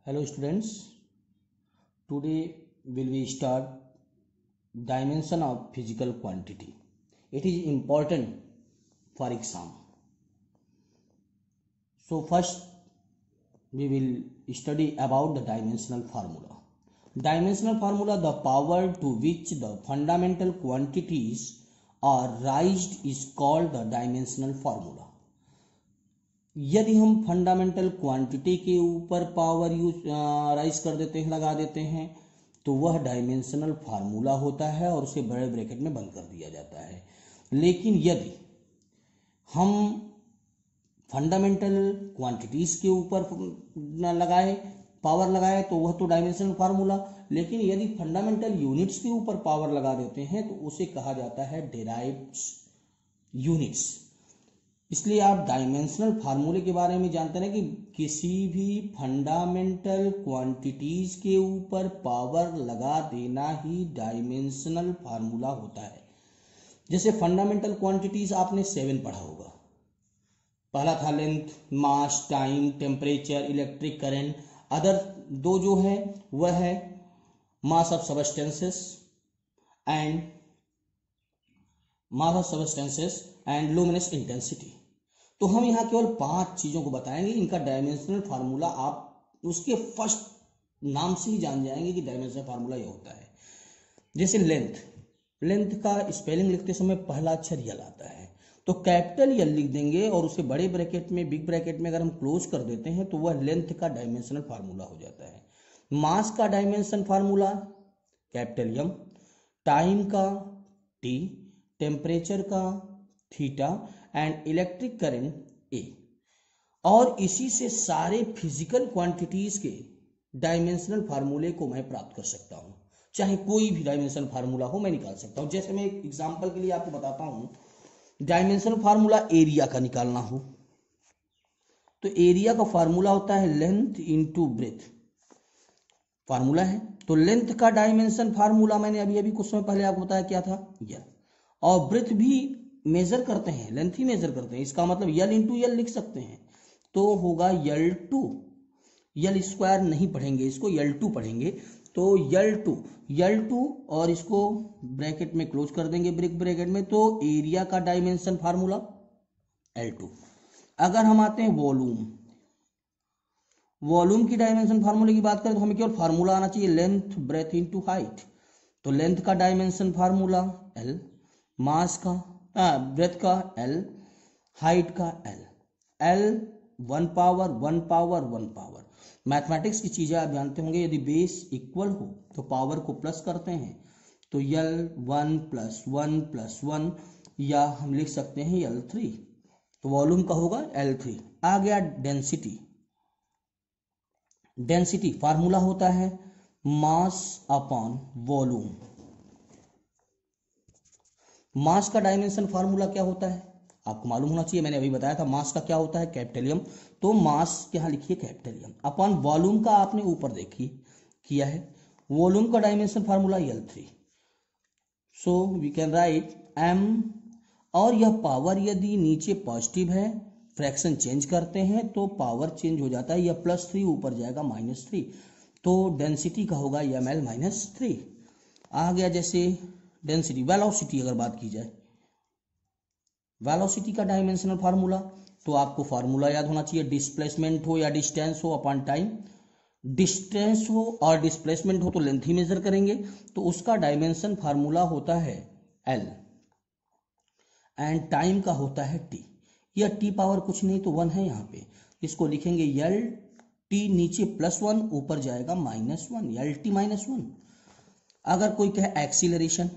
Hello students, today will we start dimension of physical quantity. It is important for exam. So first we will study about the dimensional formula. Dimensional formula, the power to which the fundamental quantities are raised is called the dimensional formula. यदि हम fundamental quantity के ऊपर power rise कर देते हैं, लगा देते हैं, तो वह डायमेंशनल फार्मूला होता है और उसे बड़े ब्रैकेट में बंद कर दिया जाता है। लेकिन यदि हम फंडामेंटल क्वांटिटीज के ऊपर पावर लगाए तो वह तो डायमेंशनल फार्मूला, लेकिन यदि फंडामेंटल यूनिट्स के ऊपर पावर लगा देते हैं तो उसे कहा जाता है डेराइव्ड यूनिट्स। इसलिए आप डायमेंशनल फार्मूले के बारे में जानते हैं कि किसी भी फंडामेंटल क्वांटिटीज के ऊपर पावर लगा देना ही डायमेंशनल फार्मूला होता है। जैसे फंडामेंटल क्वांटिटीज आपने 7 पढ़ा होगा। पहला था length, mass, time, temperature, electric current. Other दो जो है वह है mass of substances and luminous intensity. तो हम यहाँ केवल 5 चीजों को बताएंगे। इनका डायमेंशनल फार्मूला आप उसके फर्स्ट नाम से ही जान जाएंगे कि डायमेंशनल फार्मूला ये होता है। जैसे लेंथ का स्पेलिंग लिखते समय पहला अक्षर यल आता है, तो कैपिटल यल लिख देंगे और उसे बड़े ब्रैकेट में, बिग ब्रैकेट में अगर हम क्लोज कर देते हैं तो वह लेंथ का डायमेंशनल फार्मूला हो जाता है। मास का dimension formula capital M, time का टी, टेम्परेचर का theta and electric current A. और इसी से सारे फिजिकल क्वांटिटीज के डायमेंशनल फार्मूले को मैं प्राप्त कर सकता हूं। चाहे कोई भी डायमेंशनल फार्मूला हो मैं निकाल सकता हूं। जैसे मैं एक एग्जांपल के लिए आपको बताता हूं, डायमेंशनल फार्मूला एरिया का निकालना हो तो एरिया का फार्मूला होता है लेंथ इंटू ब्रेथ। फार्मूला है तो लेंथ का डायमेंशन फार्मूला मैंने अभी कुछ समय पहले आपको बताया क्या था, यल। और ब्रेथ भी मेजर करते हैं, लेंथ ही मेजर करते हैं। इसका मतलब यल इंटू यल लिख सकते हैं, तो होगा यल2। यल स्क्वायर नहीं पढ़ेंगे, इसको यल2 पढ़ेंगे। तो यल2 और इसको ब्रैकेट में क्लोज कर देंगे, ब्रेक ब्रैकेट में, तो एरिया का डायमेंशन फार्मूला L2। अगर हम आते हैं वॉल्यूम की डायमेंशन फार्मूले की बात करें तो हमें केवल फार्मूला आना चाहिए लेंथ ब्रेथ इंटू हाइट। तो लेंथ का डायमेंशन फार्मूला L, मास का ब्रेथ का L, हाइट का L 1 पावर। मैथमेटिक्स की चीजें आप जानते होंगे। यदि बेस इक्वल हो तो पावर को प्लस करते हैं, तो L1 + 1 या हम लिख सकते हैं L3। तो वॉल्यूम का होगा L3। आ गया डेंसिटी फार्मूला होता है मास अपॉन वॉल्यूम। मास का डायमेंशन फार्मूला क्या होता है आपको मालूम होना चाहिए, मैंने अभी बताया था। मास का क्या होता है कैपिटल एम, तो मास यहाँ लिखिए कैपिटल एम अपॉन वॉल्यूम का आपने ऊपर देखिए किया है। वॉल्यूम का dimension formula L3। So we can write m, और यह पावर यदि नीचे पॉजिटिव है, फ्रैक्शन चेंज करते हैं तो पावर चेंज हो जाता है, यह +3 ऊपर जाएगा -3, तो डेंसिटी का होगा ml -3। आ गया जैसे डेंसिटी। वेलोसिटी अगर बात की जाए, वेलोसिटी का डायमेंशनल फार्मूला, तो आपको फार्मूला याद होना चाहिए, डिस्प्लेसमेंट हो या डिस्टेंस हो अपॉन टाइम। डिस्टेंस हो और डिस्प्लेसमेंट हो तो लेंथ ही मेजर करेंगे, तो उसका डायमेंशन फार्मूला होता है L एंड टाइम का होता है T। यह T पावर कुछ नहीं तो 1 है यहाँ पे, इसको लिखेंगे L T, नीचे +1 ऊपर जाएगा -1, LT -1। अगर कोई कहे एक्सीलरेशन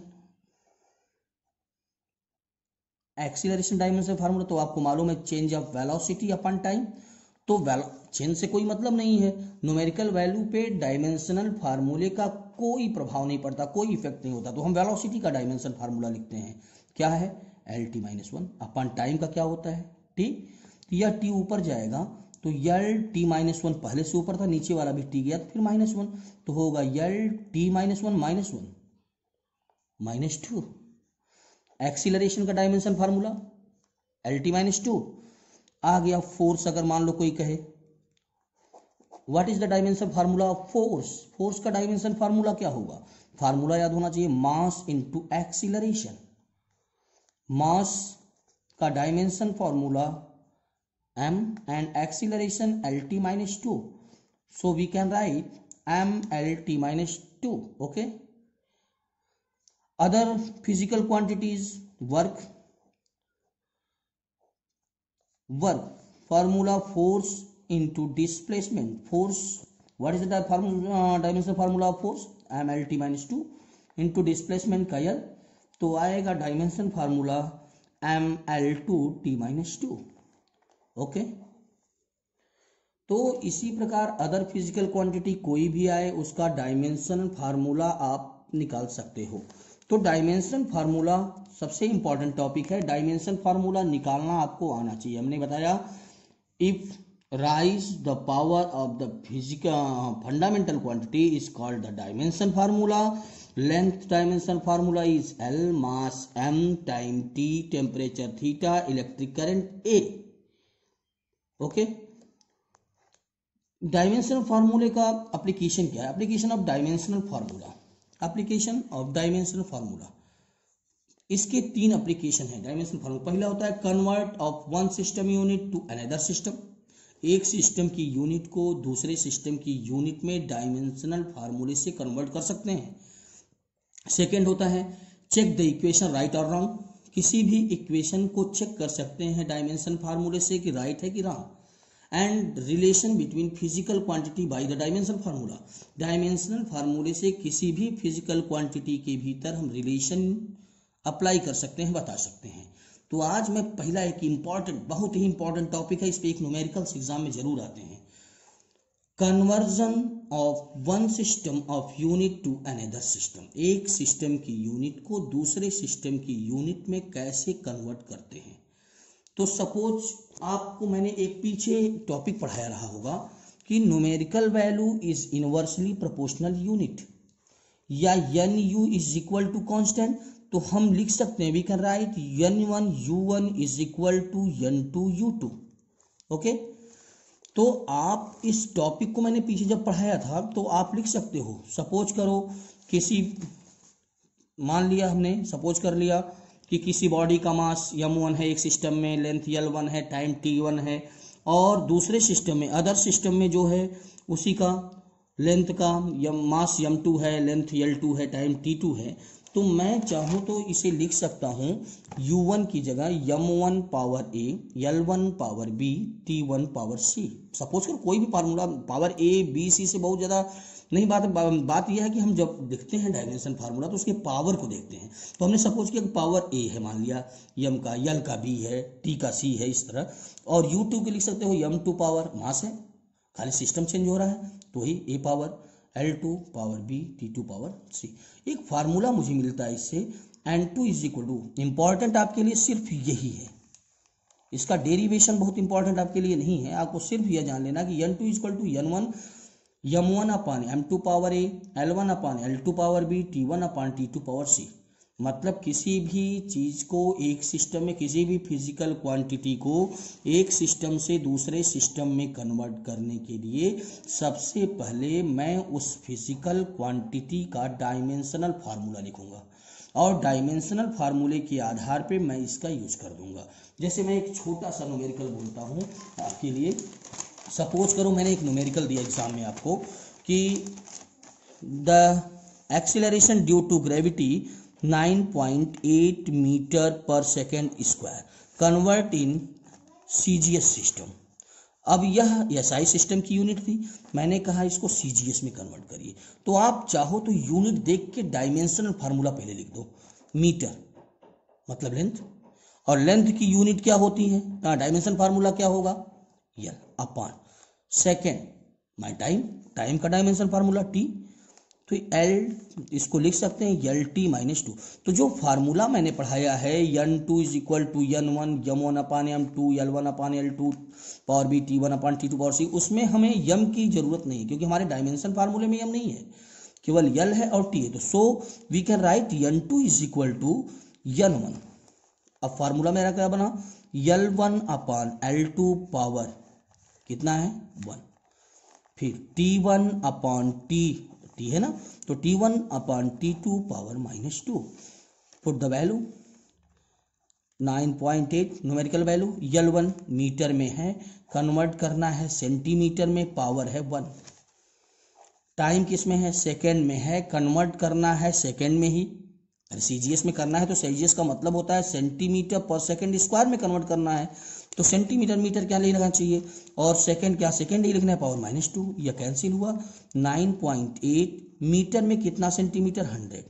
डायमेंशन फार्मूला, तो आपको मालूम है change of velocity upon time. तो चेंज से कोई मतलब नहीं है, न्यूमेरिकल वैल्यू पे डायमेंशनल फार्मूले का कोई प्रभाव नहीं पड़ता, कोई इफेक्ट नहीं होता। तो हम वेलोसिटी का डायमेंशन फार्मूला लिखते हैं, क्या है LT -1 अपॉन टाइम का क्या होता है T। यह T ऊपर जाएगा तो LT -1 पहले से ऊपर था, नीचे वाला भी T गया तो फिर -1, तो होगा LT -1 -2। एक्सीलरेशन का डायमेंशन फार्मूला LT -2। आ गया फोर्स। अगर मान लो कोई कहे what is the dimension formula of force? Force का डायमेंशन फार्मूला क्या होगा? फार्मूला याद होना चाहिए, मास इनटू एक्सीलरेशन। मास का dimension formula m and acceleration lt minus 2, so we can write m lt minus 2. Okay, other physical quantities, work formula force into displacement. Force, what is the dimension formula of force? m lt minus 2 into displacement का l, तो आएगा dimension formula m l2 t minus 2. Okay, तो इसी प्रकार other physical quantity कोई भी आए उसका डायमेंशन फार्मूला आप निकाल सकते हो। तो डायमेंशन फार्मूला सबसे इंपॉर्टेंट टॉपिक है। डायमेंशन फार्मूला निकालना आपको आना चाहिए। हमने बताया if rise the power of the physical fundamental quantity is called the dimension formula. Length dimension formula is L, mass m, time t, temperature theta, electric current a। Okay, dimensional फार्मूले का application क्या है? Application of dimensional formula, application of dimensional formula, इसके 3 application है dimensional formula. पहला होता है convert of one system unit to another system, एक सिस्टम की यूनिट को दूसरे सिस्टम की यूनिट में डायमेंशनल फार्मूले से कन्वर्ट कर सकते हैं। सेकेंड होता है चेक द इक्वेशन राइट और रॉन्ग, किसी भी इक्वेशन को चेक कर सकते हैं डायमेंशन फार्मूले से कि राइट है कि wrong. And relation between physical quantity by the dimensional formula, dimensional फार्मूले से किसी भी फिजिकल क्वांटिटी के भीतर हम रिलेशन अप्लाई कर सकते हैं, बता सकते हैं। तो आज मैं पहला एक इंपॉर्टेंट, बहुत ही इंपॉर्टेंट टॉपिक है, इस पे एक न्यूमेरिकल्स एग्जाम में जरूर आते हैं। Conversion of one system of unit to another system, एक सिस्टम की यूनिट को दूसरे सिस्टम की यूनिट में कैसे कन्वर्ट करते हैं। तो सपोज आपको मैंने एक पीछे टॉपिक पढ़ाया रहा होगा कि numerical value is inversely proportional unit या N U is equal to constant, तो हम लिख सकते हैं we can write n1 u1 is equal to n2 u2। Okay, तो आप इस टॉपिक को मैंने पीछे जब पढ़ाया था तो आप लिख सकते हो, सपोज करो किसी, मान लिया हमने सपोज कर लिया कि किसी बॉडी का मास m1 है एक सिस्टम में, लेंथ l1 है, टाइम t1 है, और दूसरे सिस्टम में, अदर सिस्टम में जो है उसी का लेंथ का मास m2 है, लेंथ l2 है, टाइम t2 है। तो मैं चाहूँ तो इसे लिख सकता हूँ u1 की जगह m1 power a, l1 power b, t1 power c। Suppose कर कोई भी formula power a b c से बहुत ज़्यादा नहीं, बात यह है कि हम जब देखते हैं डायमेंशन फार्मूला तो उसके पावर को देखते हैं। तो हमने सपोज किया कि पावर a है, मान लिया m का, l का b है, t का c है, इस तरह। और u2 के लिख सकते हो m2 पावर मास है, खाली सिस्टम चेंज हो रहा है, तो ही a power L2 power b, T2 power c। एक फार्मूला मुझे मिलता है इससे, N2 is equal to, important आपके लिए सिर्फ यही है, इसका डेरिवेशन बहुत इंपॉर्टेंट आपके लिए नहीं है, आपको सिर्फ यह जान लेना कि N2 is equal to m1 upon m2 power a, L1 upon L2 power b, T1 upon T2 power c। मतलब किसी भी चीज को, एक सिस्टम में किसी भी फिजिकल क्वांटिटी को एक सिस्टम से दूसरे सिस्टम में कन्वर्ट करने के लिए सबसे पहले मैं उस फिजिकल क्वांटिटी का डायमेंशनल फार्मूला लिखूंगा, और डायमेंशनल फार्मूले के आधार पे मैं इसका यूज कर दूंगा। जैसे मैं एक छोटा सा न्यूमेरिकल बोलता हूँ आपके लिए। सपोज करो मैंने एक न्यूमेरिकल दिया एग्जाम में आपको कि द acceleration due to gravity 9.8 metre per second square convert in CGS system. अब यह SI सिस्टम की यूनिट थी, मैंने कहा इसको CGS में कन्वर्ट करिए। तो आप चाहो तो यूनिट देख के डायमेंशनल फार्मूला पहले लिख दो, मीटर मतलब लेंथ, और लेंथ की यूनिट क्या होती है, डायमेंशन फार्मूला क्या होगा, L upon second my time, time का डायमेंशन फार्मूला T, तो L इसको लिख सकते हैं LT माइनस 2। तो जो फार्मूला मैंने पढ़ाया है N2 is equal to N1 m1 upon m2, L1 upon L2 power b, T1 upon T2 power c, उसमें हमें m की जरूरत नहीं है क्योंकि हमारे डायमेंशन फार्मूले में m नहीं है, केवल L है और T है। तो so we can write N2 is equal to N1। अब फार्मूला मेरा क्या बना, L1 अपान L2 पावर कितना है 1, फिर T1 अपॉन टी है ना, तो T1 upon T2 power -2। Put the value 9.8 numerical value. L1 metre में है, कन्वर्ट करना है सेंटीमीटर में, पावर है 1। टाइम किस में है, सेकेंड में है, कन्वर्ट करना है सेकेंड में ही। सीजीएस में करना है तो सीजीएस का मतलब होता है सेंटीमीटर पर सेकेंड स्क्वायर में कन्वर्ट करना है, तो सेंटीमीटर मीटर क्या लिखना चाहिए, और सेकेंड क्या सेकेंड ही लिखना है, पावर -2। यह कैंसिल हुआ। 9.8 मीटर में कितना सेंटीमीटर, 100,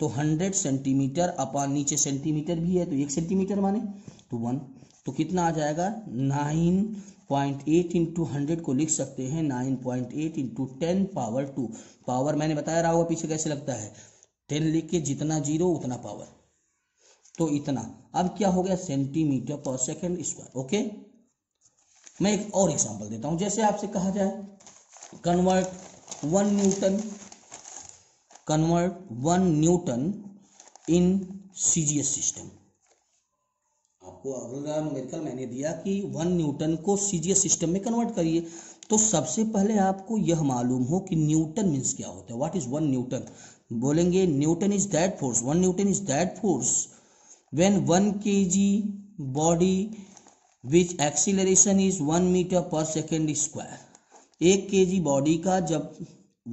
तो 100 सेंटीमीटर अपॉन नीचे सेंटीमीटर भी है तो 1 सेंटीमीटर माने तो 1, तो कितना आ जाएगा 9.8 इंटू 100 को लिख सकते हैं 9.8 इंटू 10 पावर 2। पावर मैंने बताया रहा होगा पीछे कैसे लगता है, 10 लिख के जितना जीरो उतना पावर, तो इतना। अब क्या हो गया, सेंटीमीटर पर सेकेंड स्क्वायर। ओके, मैं एक और एग्जांपल देता हूं। जैसे आपसे कहा जाए convert 1 Newton in CGS system. आपको अगला न्यूमेरिकल मैंने दिया कि 1 न्यूटन को सीजीएस सिस्टम में कन्वर्ट करिए, तो सबसे पहले आपको यह मालूम हो कि न्यूटन मीन्स क्या होता है। What is 1 newton? बोलेंगे newton is that force, 1 newton is that force when 1 kg body which acceleration is 1 metre per second square. 1 kg body का जब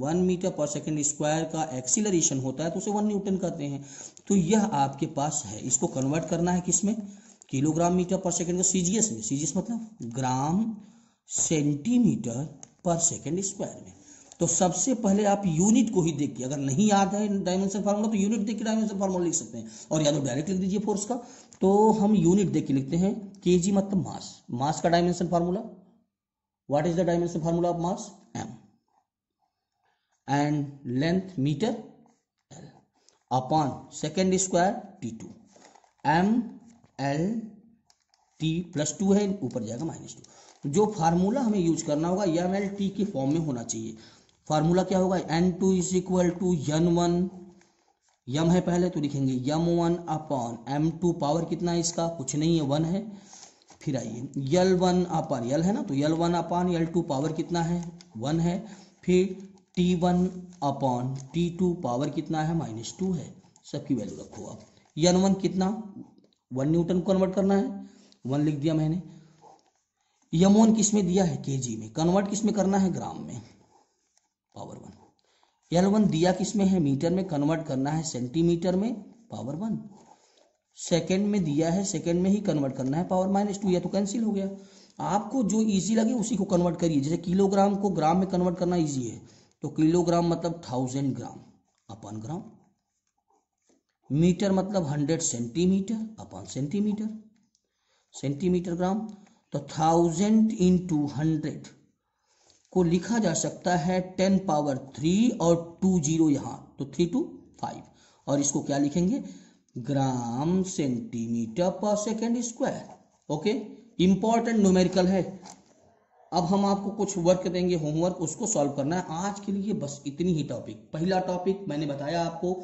1 मीटर पर सेकेंड स्क्वायर का एक्सीलरेशन होता है तो उसे 1 न्यूटन कहते हैं। तो यह आपके पास है, इसको कन्वर्ट करना है किसमें, किलोग्राम मीटर पर सेकेंड का सीजीएस में। सीजीएस मतलब ग्राम सेंटीमीटर पर सेकेंड स्क्वायर में। तो सबसे पहले आप यूनिट को ही देख के, अगर नहीं याद है डायमेंशन फार्मूला तो यूनिट देख के डायमेंशन फार्मूला लिख सकते हैं, और या तो डायरेक्ट लिख दीजिए फोर्स का। तो हम यूनिट देख के लिखते हैं, केजी मतलब मास, मास का dimension formula, what is the dimension formula of mass, m, and length metre l upon second square T2, m l t plus 2 है, ऊपर जाएगा -2। जो फार्मूला हमें यूज करना होगा एम एल टी के फॉर्म में होना चाहिए। फार्मूला क्या होगा, N2 is equal to N1, यम है पहले तो लिखेंगे M1 अपॉन M2, पावर कितना है इसका, कुछ नहीं है 1 है। फिर आइए L1 अपॉन L है ना, तो L1 अपॉन L2 पावर कितना है 1 है। फिर T1 अपॉन T2 पावर कितना है -2 है। सबकी वैल्यू रखो आप। N1 कितना, 1 न्यूटन को कन्वर्ट करना है, 1 लिख दिया मैंने। M1 किस में दिया है, केजी में, कन्वर्ट किस में करना है, ग्राम में, पावर 1। L1 दिया किस में है, मीटर में, कन्वर्ट करना है सेंटीमीटर में, पावर 1। सेकेंड में दिया है, सेकेंड में ही कन्वर्ट करना है, पावर -2। या तो कैंसिल हो गया। आपको जो इजी लगे उसी को कन्वर्ट करिए। जैसे किलोग्राम को ग्राम में कन्वर्ट करना इजी है, तो किलोग्राम मतलब 1000 ग्राम अपॉन ग्राम। मीटर मतलब 100 centimetre upon centimetre, centimetre gram. तो 1000 इंटू 100 को लिखा जा सकता है 10 पावर 3 और 2 जीरो यहाँ, तो 3 to 5, और इसको क्या लिखेंगे, ग्राम सेंटीमीटर पर second square. Okay, important numerical है। अब हम आपको कुछ वर्क देंगे, होमवर्क, उसको सॉल्व करना है। आज के लिए बस इतनी ही टॉपिक। पहला टॉपिक मैंने बताया आपको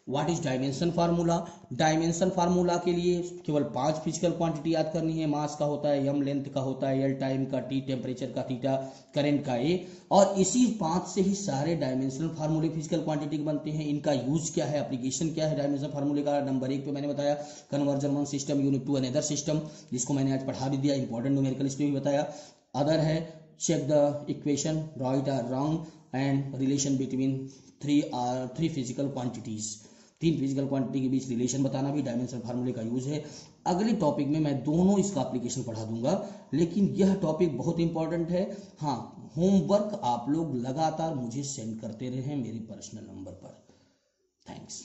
what is dimension formula. Dimension formula के लिए केवल 5 फिजिकल क्वांटिटी याद करनी है। मास का होता है, m लेंथ का होता है, l टाइम का, t टेम्परेचर का, थीटा करंट का a, और इसी 5 से ही सारे डायमेंशनल फार्मूले फिजिकल क्वांटिटी के बनते हैं। इनका यूज क्या है, एप्लीकेशन क्या है डायमेंशन फार्मूले का। नंबर 1 पे मैंने बताया conversion 1 system, unit 2 another system, जिसको मैंने आज पढ़ा भी दिया, इंपॉर्टेंट न्यूमेरिकल इस पे भी बताया। अदर है चेक द इक्वेशन, राइट और wrong, and relation between three physical quantities. 3 physical quantity के बीच रिलेशन बताना भी डायमेंशन फार्मूले का यूज है। अगले टॉपिक में मैं दोनों इसका एप्लीकेशन पढ़ा दूंगा, लेकिन यह टॉपिक बहुत इंपॉर्टेंट है। हाँ, होमवर्क आप लोग लगातार मुझे सेंड करते रहे मेरे पर्सनल नंबर पर। थैंक्स।